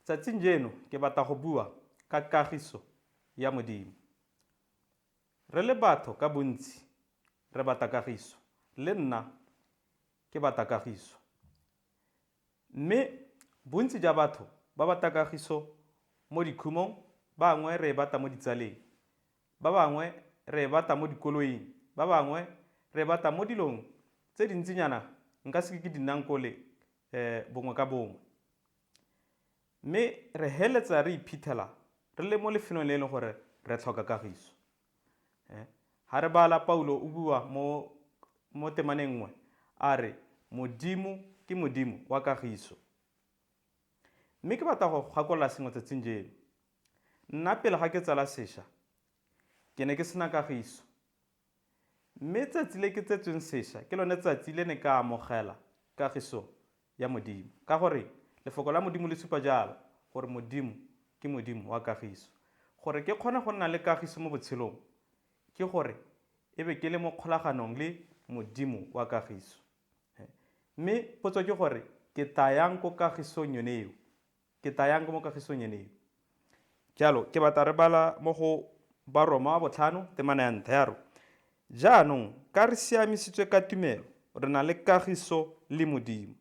Tsatsing jeno ke batla go bua ka kagiso ya Modimo. Re le batho ka bontsi re batla kagiso, le nna ke batla kagiso. Mme bontsi ja batho ba batla kagiso mo dikhumong, bangwe re e batla mo ditsaleng, ba bangwe re e batla mo dikoloing, ba bangwe re e batla mo dilong tse dintsinyana nka se ke di nnang kole bongwe ka bongwe. Mme re heletsa re iphitlhela re le mo lefelong le e leng gore re tlhoka kagiso. Ha re bala Paulo o bua mo temaneng nngwe a re Modimo ke Modimo wa kagiso. Mme ke batla go gakolola sengwe tsatsing jeno. Nna pele ga ke tsala sešwa ke ne ke sena kagiso, mme tsatsi le ke tsetsweng sešwa ke lone tsatsi le ne ka amogela kagiso ya Modimo, ka gore lefoko la Modimo le supa jalo gore Modimo ke Modimo wa kagiso. Gore ke kgone go nna le kagiso mo botshelong ke gore e be ke le mo kgolaganong le Modimo wa kagiso. Mme potso ke gore ke tayang ko kagisong yone eo, ke tayang mo kagisong yone eo. Jalo ke batla re bala mo go Baroma 5:3. Jaanong ka re siamisitswe ka tumelo re na le kagiso le Modimo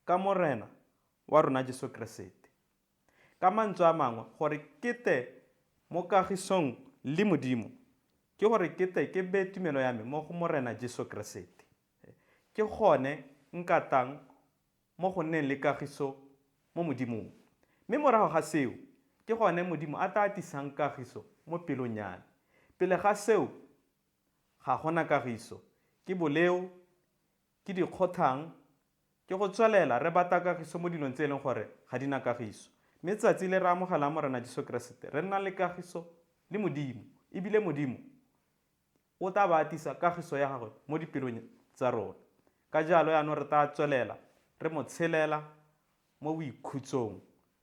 ka Morena wa rona Jesu Keresete. Ka mantswe a mangwe gore kete mo kagisong le Modimo ke gore kete ke be tumelo ya me mo go Morena Jesu Keresete. Ke gone nkatang mo go nneng le kagiso mo Modimong. Mme morago ga seo ke gone Modimo a tla atisang kagiso mo pelong ya me. Pele ga seo ga gona kagiso, ke boleo, ke dikgothang, ke go tswelela re batla kagiso mo dilong tse e leng gore ga di na kagiso. Mme tsatsi le re amogela Morena Jesu Keresete re nna le kagiso le Modimo, ebile Modimo o tla ba atisa kagiso ya gagwe mo dipelong tsa rona. Ka jalo yaanong re tla tswelela re mo tshelela mo boikhutsong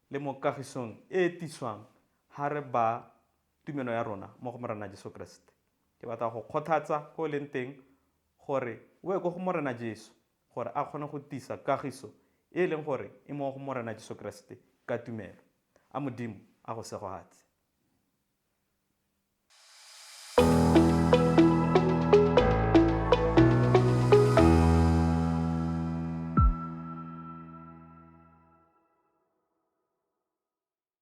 le mo kagisong e tiswang ha re ba tumelo ya rona mo go Morena Jesu Keresete. Ke batla go kgothatsa ko o leng teng gore o ye ko go Morena Jesu gore a kgone go tisa kagiso e leng gore e mo go Morena Jesu Keresete ka tumelo. A Modimo a go segogatse.